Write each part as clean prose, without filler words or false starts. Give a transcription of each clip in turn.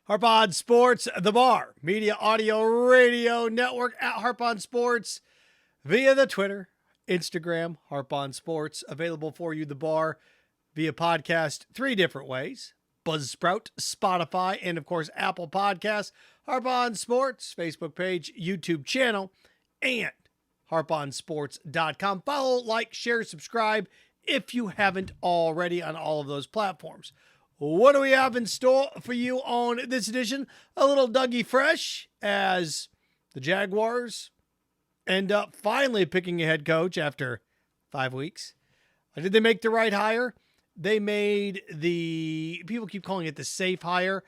Harp On Sports, the Bar, Media Audio Radio Network at Harp On Sports via the Twitter, Instagram, Harp On Sports. Available for you, the Bar, via podcast 3 different ways. Buzzsprout, Spotify, and of course, Apple Podcasts. Harp On Sports, Facebook page, YouTube channel, and harponsports.com. Follow, like, share, subscribe if you haven't already on all of those platforms. What do we have in store for you on this edition? A little Dougie fresh as the Jaguars end up finally picking a head coach after 5 weeks. Did they make the right hire? They made people keep calling it the safe hire.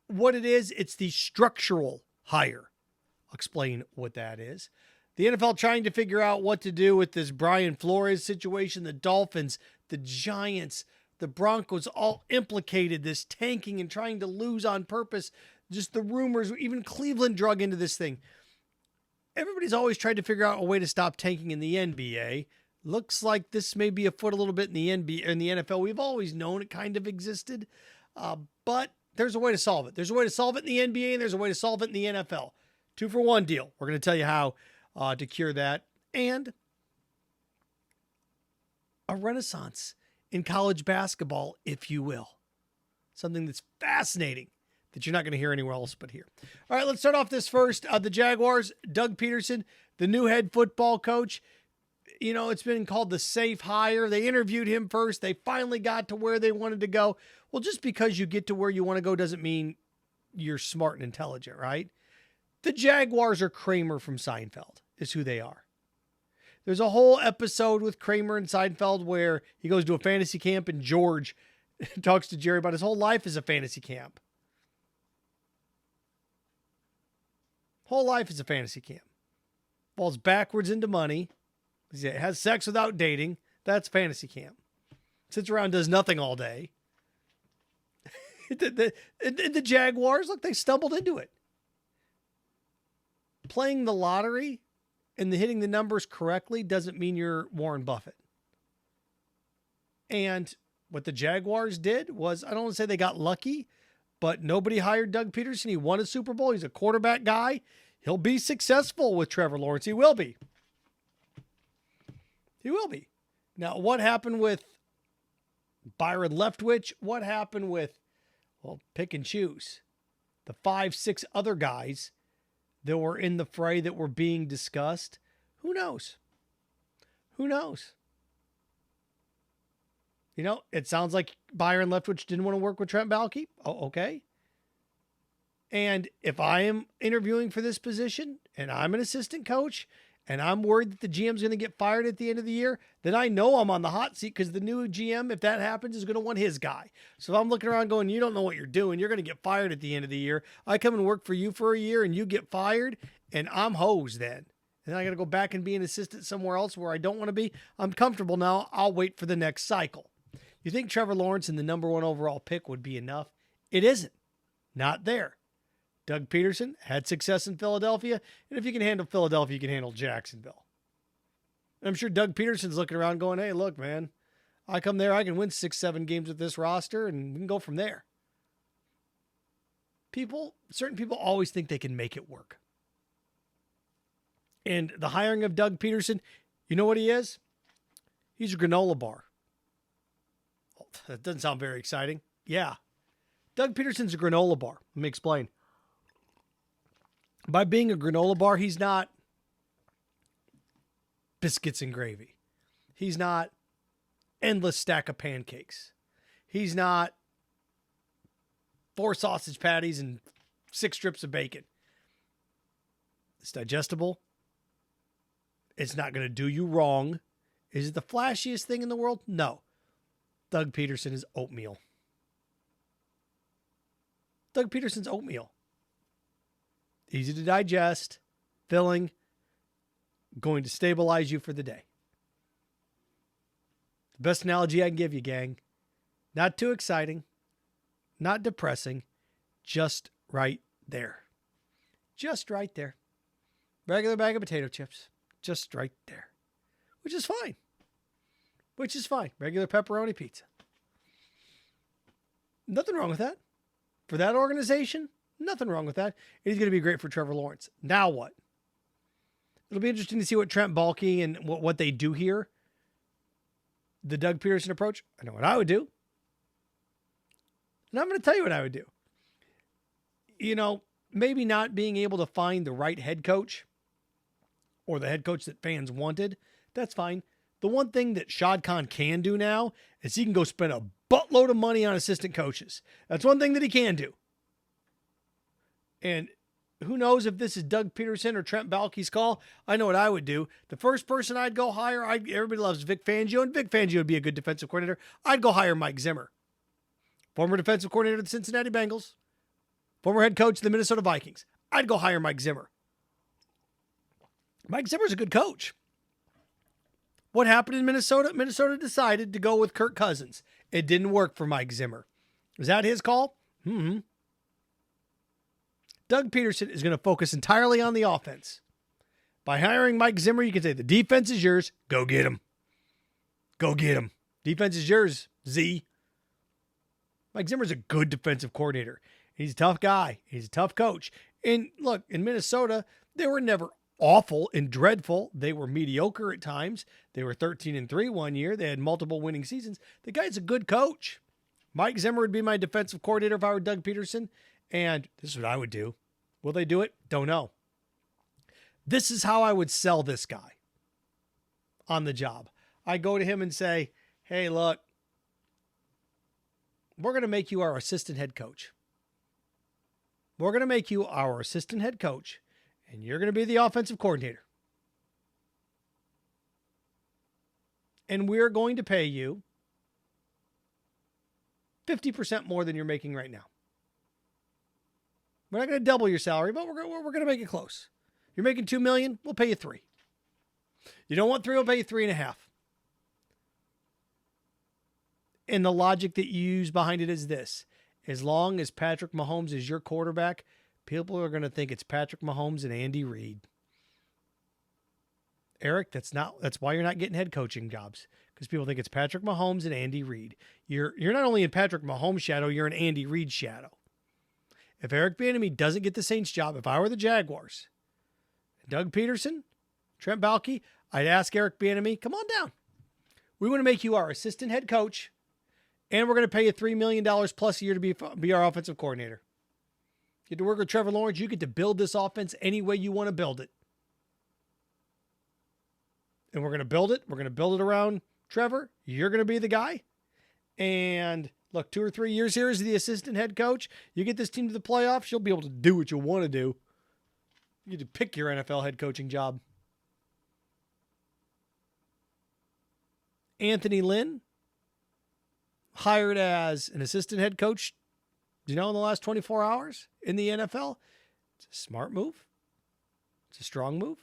What it is, it's the structural hire. I'll explain what that is. The NFL trying to figure out what to do with this Brian Flores situation. The Dolphins, the Giants, the Broncos all implicated, this tanking and trying to lose on purpose. Just the rumors, even Cleveland drug into this thing. Everybody's always tried to figure out a way to stop tanking in the NBA. Looks like this may be afoot a little bit in the NBA, in the NFL. We've always known it kind of existed, but there's a way to solve it. There's a way to solve it in the NBA, and there's a way to solve it in the NFL. 2-for-1 deal. We're going to tell you how to cure that. And a renaissance in college basketball, if you will. Something that's fascinating that you're not going to hear anywhere else but here. All right, let's start off this first. The Jaguars, Doug Pederson, the new head football coach. You know, it's been called the safe hire. They interviewed him first. They finally got to where they wanted to go. Well, just because you get to where you want to go doesn't mean you're smart and intelligent, right? The Jaguars are Kramer from Seinfeld, is who they are. There's a whole episode with Kramer and Seinfeld where he goes to a fantasy camp and George talks to Jerry about his whole life as a fantasy camp. Whole life is a fantasy camp. Falls backwards into money. Has sex without dating. That's fantasy camp. Sits around, does nothing all day. The Jaguars, look, they stumbled into it. Playing the lottery and hitting the numbers correctly doesn't mean you're Warren Buffett. And what the Jaguars did was, I don't want to say they got lucky, but nobody hired Doug Pederson. He won a Super Bowl. He's a quarterback guy. He'll be successful with Trevor Lawrence. He will be. He will be. Now, what happened with Byron Leftwich? What happened with, well, pick and choose. The 5-6 other guys that were in the fray that were being discussed. Who knows? Who knows? You know, it sounds like Byron Leftwich didn't want to work with Trent Baalke. Oh, okay. And if I am interviewing for this position and I'm an assistant coach and I'm worried that the GM's going to get fired at the end of the year, then I know I'm on the hot seat because the new GM, if that happens, is going to want his guy. So if I'm looking around going, you don't know what you're doing, you're going to get fired at the end of the year. I come and work for you for a year and you get fired and I'm hosed then. And then I got to go back and be an assistant somewhere else where I don't want to be. I'm comfortable now. I'll wait for the next cycle. You think Trevor Lawrence in the number 1 overall pick would be enough? It isn't. Not there. Doug Pederson had success in Philadelphia, and if you can handle Philadelphia, you can handle Jacksonville. And I'm sure Doug Pederson's looking around going, hey, look, man, I come there, I can win 6-7 games with this roster, and we can go from there. Certain people always think they can make it work. And the hiring of Doug Pederson, you know what he is? He's a granola bar. That doesn't sound very exciting. Yeah. Doug Pederson's a granola bar. Let me explain. By being a granola bar, he's not biscuits and gravy. He's not endless stack of pancakes. He's not 4 sausage patties and 6 strips of bacon. It's digestible. It's not going to do you wrong. Is it the flashiest thing in the world? No. Doug Pederson is oatmeal. Doug Pederson's oatmeal. Easy to digest, filling, going to stabilize you for the day. The best analogy I can give you, gang. Not too exciting, not depressing, just right there. Just right there. Regular bag of potato chips, just right there. Which is fine. Which is fine. Regular pepperoni pizza. Nothing wrong with that. for that organization. Nothing wrong with that. And he's going to be great for Trevor Lawrence. Now what? It'll be interesting to see what Trent Baalke and what they do here. The Doug Pederson approach. I know what I would do. And I'm going to tell you what I would do. Maybe not being able to find the right head coach or the head coach that fans wanted, that's fine. The one thing that Shad Khan can do now is he can go spend a buttload of money on assistant coaches. That's one thing that he can do. And who knows if this is Doug Pederson or Trent Baalke's call. I know what I would do. The first person I'd go hire, everybody loves Vic Fangio, and Vic Fangio would be a good defensive coordinator. I'd go hire Mike Zimmer, former defensive coordinator of the Cincinnati Bengals, former head coach of the Minnesota Vikings. I'd go hire Mike Zimmer. Mike Zimmer's a good coach. What happened in Minnesota? Minnesota decided to go with Kirk Cousins. It didn't work for Mike Zimmer. Was that his call? Mm-hmm. Doug Pederson is going to focus entirely on the offense. By hiring Mike Zimmer, you can say the defense is yours. Go get him. Go get him. Defense is yours, Z. Mike Zimmer's a good defensive coordinator. He's a tough guy. He's a tough coach. And look, in Minnesota, they were never awful and dreadful. They were mediocre at times. They were 13-3 one year. They had multiple winning seasons. The guy's a good coach. Mike Zimmer would be my defensive coordinator if I were Doug Pederson. And this is what I would do. Will they do it? Don't know. This is how I would sell this guy on the job. I go to him and say, hey, look, we're going to make you our assistant head coach. We're going to make you our assistant head coach, and you're going to be the offensive coordinator. And we're going to pay you 50% more than you're making right now. We're not going to double your salary, but we're going to make it close. You're making $2 million, we'll pay you $3 million. You don't want $3 million, we'll pay you $3.5 million. And the logic that you use behind it is this. As long as Patrick Mahomes is your quarterback, people are going to think it's Patrick Mahomes and Andy Reid. Eric, that's why you're not getting head coaching jobs, because people think it's Patrick Mahomes and Andy Reid. You're not only in Patrick Mahomes' shadow, you're in Andy Reid's shadow. If Eric Bieniemy doesn't get the Saints job, if I were the Jaguars, Doug Pederson, Trent Baalke, I'd ask Eric Bieniemy, come on down. We want to make you our assistant head coach, and we're going to pay you $3 million plus a year to be our offensive coordinator. You get to work with Trevor Lawrence. You get to build this offense any way you want to build it. And we're going to build it. We're going to build it around Trevor. You're going to be the guy. And look, 2 or 3 years here as the assistant head coach. You get this team to the playoffs, you'll be able to do what you want to do. You get to pick your NFL head coaching job. Anthony Lynn, hired as an assistant head coach, in the last 24 hours in the NFL. It's a smart move. It's a strong move.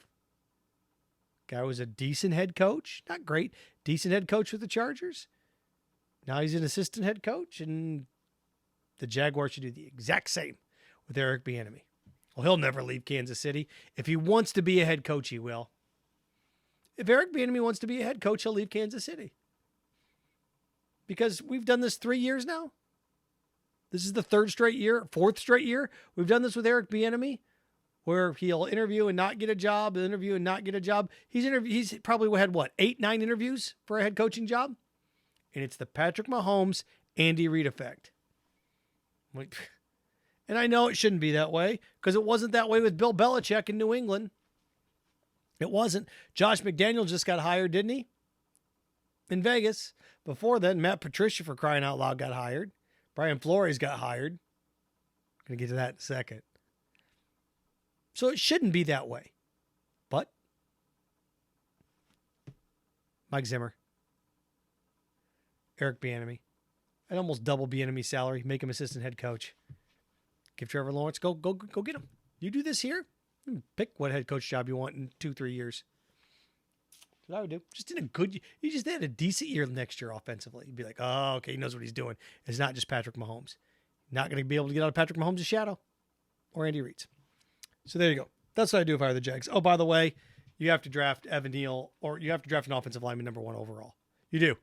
Guy was a decent head coach. Not great. Decent head coach with the Chargers. Now he's an assistant head coach, and the Jaguars should do the exact same with Eric Bieniemy. Well, he'll never leave Kansas City. If he wants to be a head coach, he will. If Eric Bieniemy wants to be a head coach, he'll leave Kansas City. Because we've done this 3 years now. This is the fourth straight year. We've done this with Eric Bieniemy, where he'll interview and not get a job, interview and not get a job. He's probably had, 8, 9 interviews for a head coaching job? And it's the Patrick Mahomes, Andy Reid effect. And I know it shouldn't be that way, because it wasn't that way with Bill Belichick in New England. It wasn't. Josh McDaniels just got hired, didn't he? In Vegas. Before then, Matt Patricia, for crying out loud, got hired. Brian Flores got hired. Going to get to that in a second. So it shouldn't be that way. But Mike Zimmer, Eric Bieniemy, I'd almost double Bieniemy's salary, make him assistant head coach. Give Trevor Lawrence, go get him. You do this here, pick what head coach job you want in 2-3 years. That's what I would do. You just had a decent year next year offensively. You'd be like, oh, okay, he knows what he's doing. It's not just Patrick Mahomes. Not going to be able to get out of Patrick Mahomes' shadow or Andy Reid's. So there you go. That's what I do if I were the Jags. Oh, by the way, you have to draft Evan Neal, or you have to draft an offensive lineman number 1 overall. You do.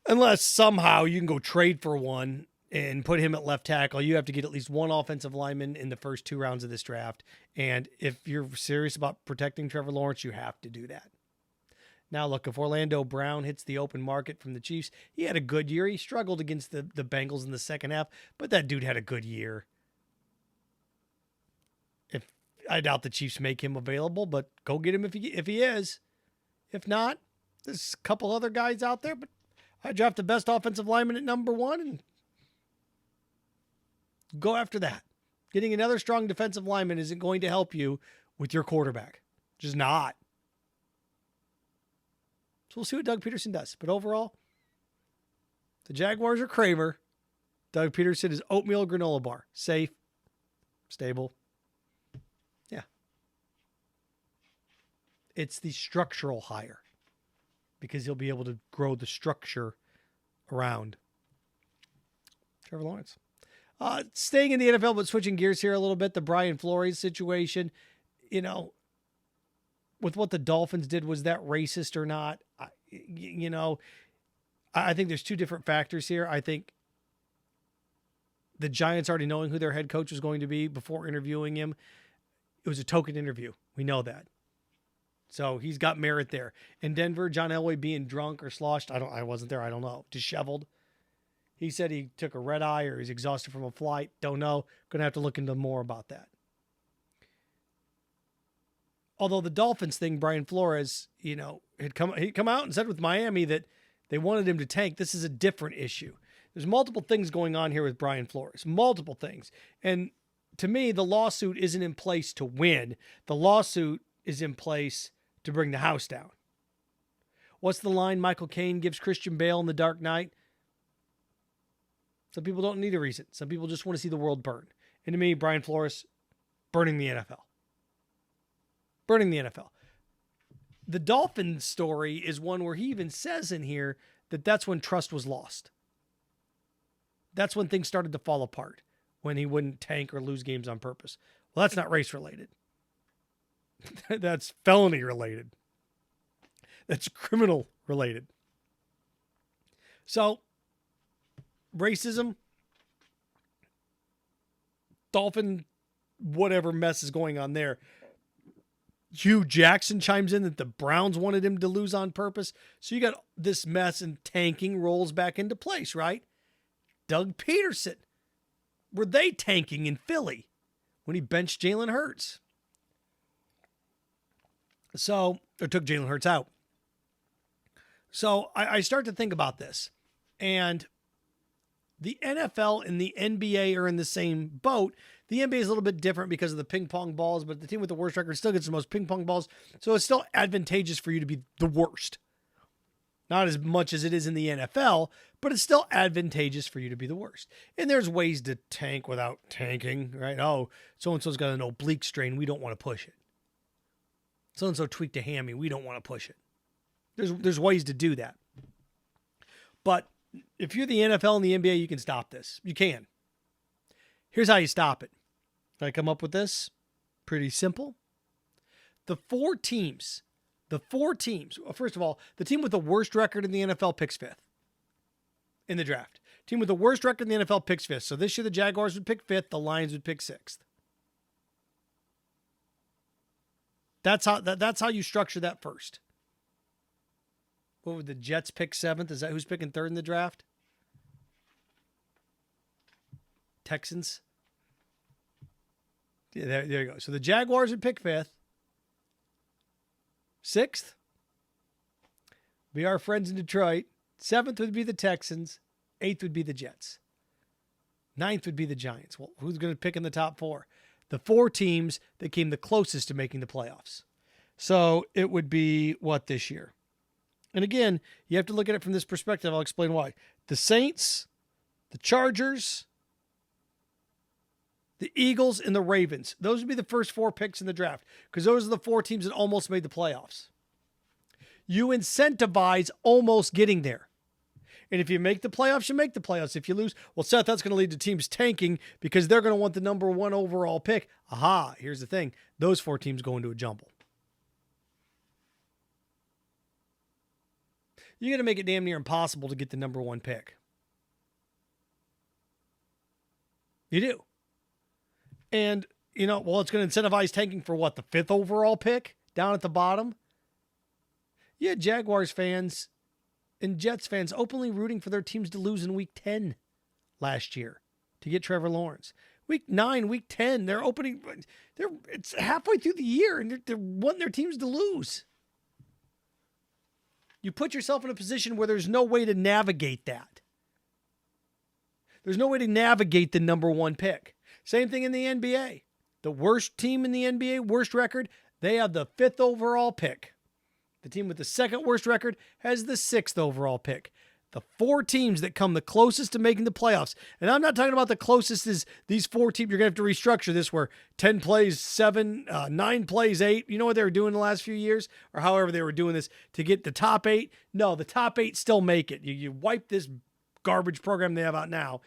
Unless somehow you can go trade for one and put him at left tackle, you have to get at least one offensive lineman in the first 2 rounds of this draft. And if you're serious about protecting Trevor Lawrence, you have to do that. Now, look, if Orlando Brown hits the open market from the Chiefs, he had a good year. He struggled against the Bengals in the second half, but that dude had a good year. I doubt the Chiefs make him available, but go get him if he is. If not, there's a couple other guys out there, but I draft the best offensive lineman at number 1 and go after that. Getting another strong defensive lineman isn't going to help you with your quarterback. Just not. So we'll see what Doug Pederson does. But overall, the Jaguars are Kramer. Doug Pederson is oatmeal granola bar. Safe, stable. Yeah. It's the structural hire because he'll be able to grow the structure around Trevor Lawrence. Staying in the NFL, but switching gears here a little bit, the Brian Flores situation, with what the Dolphins did, was that racist or not? I think there's 2 different factors here. I think the Giants already knowing who their head coach was going to be before interviewing him, it was a token interview. We know that. So he's got merit there. In Denver, John Elway being drunk or sloshed, I wasn't there, I don't know, disheveled. He said he took a red eye or he's exhausted from a flight. Don't know. Going to have to look into more about that. Although the Dolphins thing, Brian Flores, he'd come out and said with Miami that they wanted him to tank. This is a different issue. There's multiple things going on here with Brian Flores. Multiple things. And to me, the lawsuit isn't in place to win. The lawsuit is in place to bring the house down. What's the line Michael Caine gives Christian Bale in The Dark Knight? Some people don't need a reason. Some people just want to see the world burn. And to me, Brian Flores, burning the NFL. Burning the NFL. The Dolphins story is one where he even says in here that that's when trust was lost. That's when things started to fall apart, when he wouldn't tank or lose games on purpose. Well, that's not race related. That's felony related. That's criminal related. So, racism, Dolphin, whatever mess is going on there. Hugh Jackson chimes in that the Browns wanted him to lose on purpose. So you got this mess and tanking rolls back into place, right? Doug Pederson. Were they tanking in Philly when he benched Jalen Hurts? Or took Jalen Hurts out. So I start to think about this. And the NFL and the NBA are in the same boat. The NBA is a little bit different because of the ping pong balls, but the team with the worst record still gets the most ping pong balls. So it's still advantageous for you to be the worst. Not as much as it is in the NFL, but it's still advantageous for you to be the worst. And there's ways to tank without tanking, right? Oh, so-and-so's got an oblique strain. We don't want to push it. So-and-so tweaked a hammy. We don't want to push it. There's ways to do that. But if you're the NFL and the NBA, you can stop this. You can. Here's how you stop it. Did I come up with this? Pretty simple. The four teams, well, first of all, the team with the worst record in the NFL picks 5th in the draft. Team with the worst record in the NFL picks 5th. So this year the Jaguars would pick 5th, the Lions would pick 6th. That's how you structure that first. What would the Jets pick 7th? Is that who's picking 3rd in the draft? Texans. Yeah, there you go. So the Jaguars would pick 5th. 6th be our friends in Detroit. 7th would be the Texans. 8th would be the Jets. 9th would be the Giants. Well, who's going to pick in the top 4? The 4 teams that came the closest to making the playoffs. So it would be what this year? And again, you have to look at it from this perspective. I'll explain why. The Saints, the Chargers, the Eagles, and the Ravens. Those would be the first 4 picks in the draft because those are the 4 teams that almost made the playoffs. You incentivize almost getting there. And if you make the playoffs, you make the playoffs. If you lose, well, Seth, that's going to lead to teams tanking because they're going to want the number 1 overall pick. Aha, here's the thing. Those 4 teams go into a jumble. You're going to make it damn near impossible to get the number 1 pick. You do. And, it's going to incentivize tanking for what? The 5th overall pick down at the bottom? Yeah, Jaguars fans and Jets fans openly rooting for their teams to lose in week 10 last year to get Trevor Lawrence. Week 9, week 10, it's halfway through the year and they're wanting their teams to lose. You put yourself in a position where there's no way to navigate that. There's no way to navigate the number 1 pick. Same thing in the NBA. The worst team in the NBA, worst record, they have the 5th overall pick. The team with the 2nd worst record has the 6th overall pick. The 4 teams that come the closest to making the playoffs, and I'm not talking about the closest as these 4 teams, you're going to have to restructure this where 10 plays 7, 9 plays 8. You know what they were doing the last few years? Or however they were doing this to get the top 8? No, the top 8 still make it. You wipe this garbage program they have out now.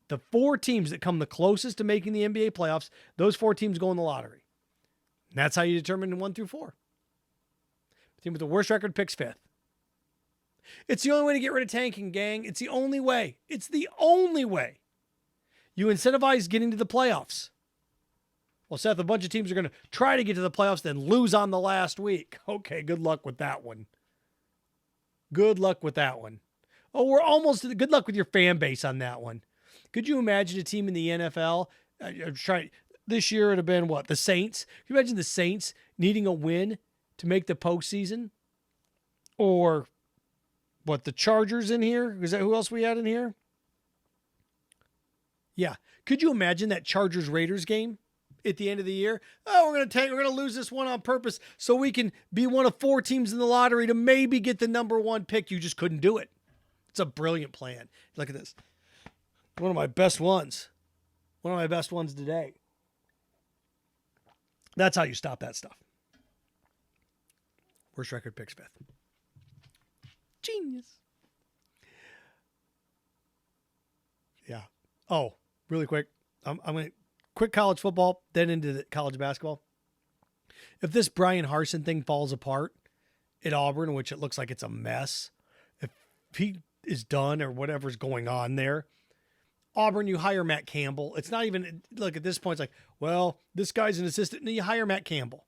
The 4 teams that come the closest to making the NBA playoffs, those 4 teams go in the lottery. And that's how you determine 1 through 4. The team with the worst record picks 5th. It's the only way to get rid of tanking, gang. It's the only way. It's the only way. You incentivize getting to the playoffs. Well, Seth, a bunch of teams are going to try to get to the playoffs, then lose on the last week. Okay, good luck with that one. Good luck with that one. Oh, we're almost... Good luck with your fan base on that one. Could you imagine a team in the NFL... This year it would have been what? The Saints? Can you imagine the Saints needing a win to make the postseason? Or what, the Chargers in here? Is that who else we had in here? Yeah. Could you imagine that Chargers-Raiders game at the end of the year? Oh, we're going to lose this one on purpose so we can be one of 4 teams in the lottery to maybe get the number 1 pick. You just couldn't do it. It's a brilliant plan. Look at this. One of my best ones. One of my best ones today. That's how you stop that stuff. Worst record picks 5th. Genius. Yeah. Oh, really quick. I'm going to quick college football, then into the college basketball. If this Brian Harsin thing falls apart at Auburn, which it looks like it's a mess, if he is done or whatever's going on there, Auburn, you hire Matt Campbell. It's not even, look, at this point, it's like, well, this guy's an assistant. No, you hire Matt Campbell.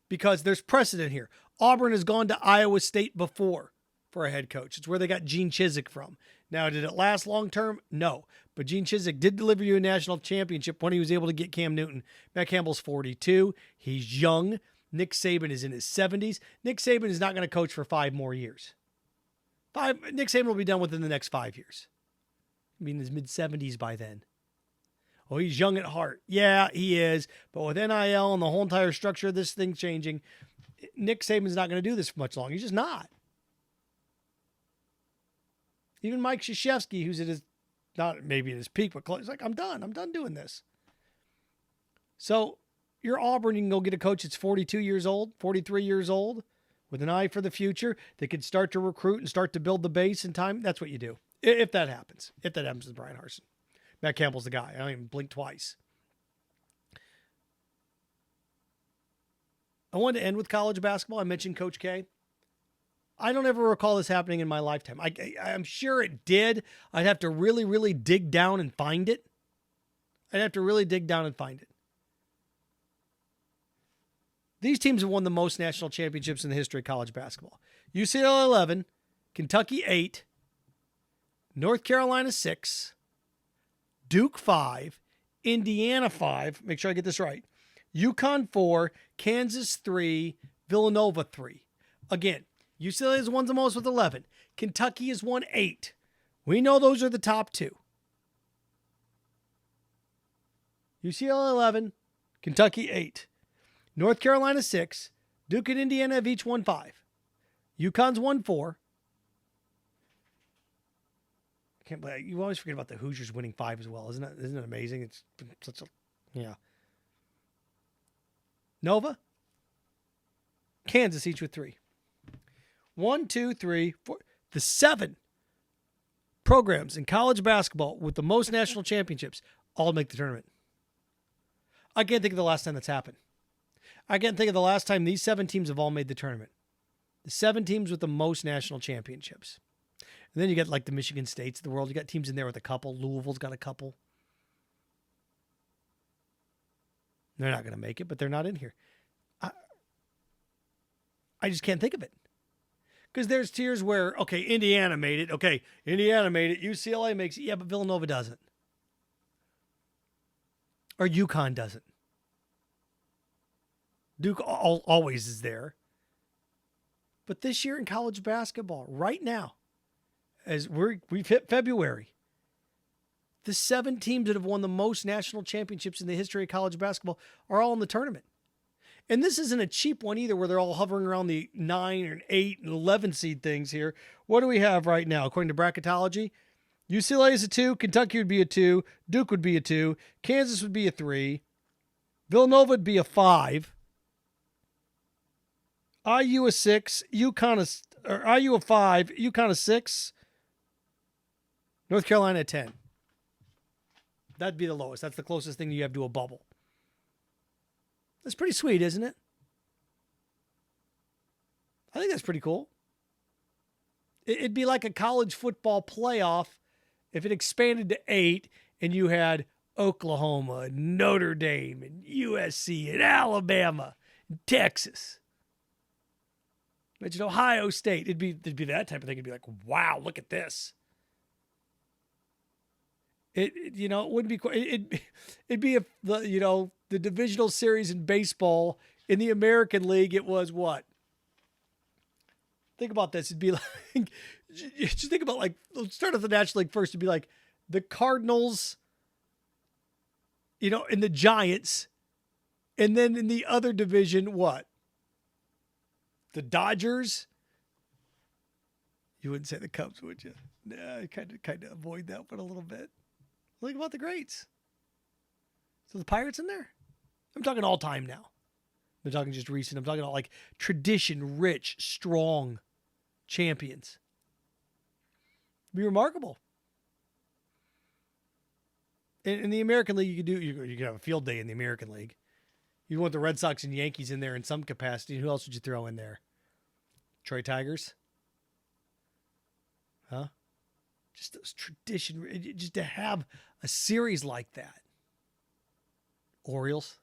Because there's precedent here. Auburn has gone to Iowa State before for a head coach. It's where they got Gene Chizik from. Now, did it last long term? No. But Gene Chizik did deliver you a national championship when he was able to get Cam Newton. Matt Campbell's 42. He's young. Nick Saban is in his 70s. Nick Saban is not going to coach for 5 more years. Nick Saban will be done within the next 5 years. He'll be in his mid-70s by then. Oh, he's young at heart. Yeah, he is. But with NIL and the whole entire structure of this thing changing, Nick Saban's not going to do this for much longer. He's just not. Even Mike Krzyzewski, who's at his, not maybe at his peak, but close, he's like, I'm done. I'm done doing this. So you're Auburn, you can go get a coach that's 42 years old, 43 years old, with an eye for the future, that could start to recruit and start to build the base in time. That's what you do. If that happens. If that happens with Brian Harsin. Matt Campbell's the guy. I don't even blink twice. I wanted to end with college basketball. I mentioned Coach K. I don't ever recall this happening in my lifetime. I'm sure it did. I'd have to really, really dig down and find it. These teams have won the most national championships in the history of college basketball. UCLA 11, Kentucky 8, North Carolina 6, Duke 5, Indiana 5, make sure I get this right, UConn 4, Kansas 3, Villanova 3. Again, UCLA has won the most with 11. Kentucky has won 8. We know those are the top 2. UCLA 11, Kentucky 8. North Carolina 6. Duke and Indiana have each won 5. UConn's won 4. I can't believe you always forget about the Hoosiers winning 5 as well. Isn't it amazing? It's been such a, yeah. Nova, Kansas each with 3. 1, 2, 3, 4. The 7 programs in college basketball with the most national championships all make the tournament. I can't think of the last time that's happened. I can't think of the last time these 7 teams have all made the tournament. The 7 teams with the most national championships. And then you get like the Michigan States of the world. You got teams in there with a couple. Louisville's got a couple. They're not going to make it, but they're not in here. I just can't think of it. Because there's tiers where, okay, Indiana made it. Okay, Indiana made it. UCLA makes it. Yeah, but Villanova doesn't. Or UConn doesn't. Duke always is there. But this year in college basketball, right now, as we've hit February, the 7 teams that have won the most national championships in the history of college basketball are all in the tournament. And this isn't a cheap one either, where they're all hovering around the 9 and 8 and 11 seed things here. What do we have right now? According to bracketology, UCLA is a 2, Kentucky would be a 2, Duke would be a 2, Kansas would be a 3, Villanova would be a 5, IU a 6, IU a 5, UConn a 6, North Carolina a 10. That'd be the lowest. That's the closest thing you have to a bubble. That's pretty sweet, isn't it? I think that's pretty cool. It'd be like a college football playoff if it expanded to 8 and you had Oklahoma, and Notre Dame, and USC, and Alabama, and Texas. Imagine Ohio State. It'd be that type of thing. It'd be like, wow, look at this. It wouldn't be quite. It'd be the divisional series in baseball in the American League. It was what? Think about this. It'd be like, just think about, like, let's start at the National League first. It'd be like the Cardinals, and the Giants, and then in the other division, what? The Dodgers. You wouldn't say the Cubs, would you? Nah, I kind of avoid that one a little bit. Think about the greats. So the Pirates in there? I'm talking all time now. I'm talking just recent. I'm talking about like tradition, rich, strong champions. It'd be remarkable. In the American League, you could have a field day in the American League. You want the Red Sox and Yankees in there in some capacity. Who else would you throw in there? Detroit Tigers? Huh? Just those tradition, just to have a series like that. Orioles.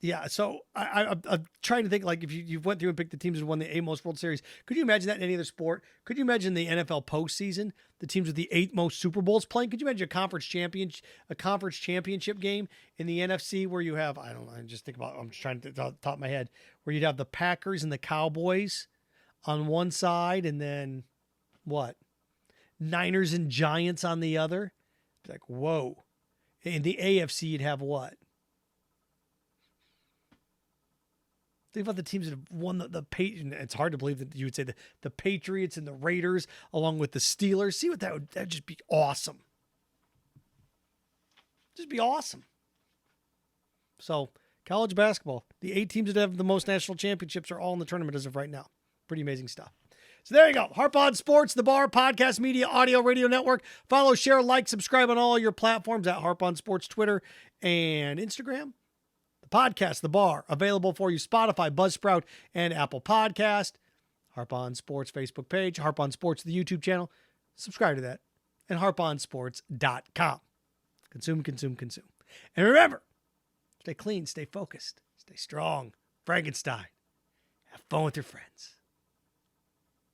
Yeah, so I'm trying to think, like, if you went through and picked the teams that won the 8 most World Series, could you imagine that in any other sport? Could you imagine the NFL postseason, the teams with the 8 most Super Bowls playing? Could you imagine a conference championship game in the NFC where you have, I don't know, I'm just trying to top of my head, where you'd have the Packers and the Cowboys on one side, and then what? Niners and Giants on the other. Like, whoa. In the AFC, you'd have what? Think about the teams that have won the Patriots. It's hard to believe that you would say the Patriots and the Raiders along with the Steelers. See what that'd just be awesome. Just be awesome. So, college basketball. The 8 teams that have the most national championships are all in the tournament as of right now. Pretty amazing stuff. So there you go. Harp on Sports, The Bar, Podcast Media, Audio, Radio Network. Follow, share, like, subscribe on all your platforms at Harp on Sports, Twitter, and Instagram. The podcast, The Bar, available for you, Spotify, Buzzsprout, and Apple Podcast. Harp on Sports Facebook page, Harp on Sports, the YouTube channel. Subscribe to that. And harponsports.com. Consume. And remember, stay clean, stay focused, stay strong. Frankenstein. Have fun with your friends.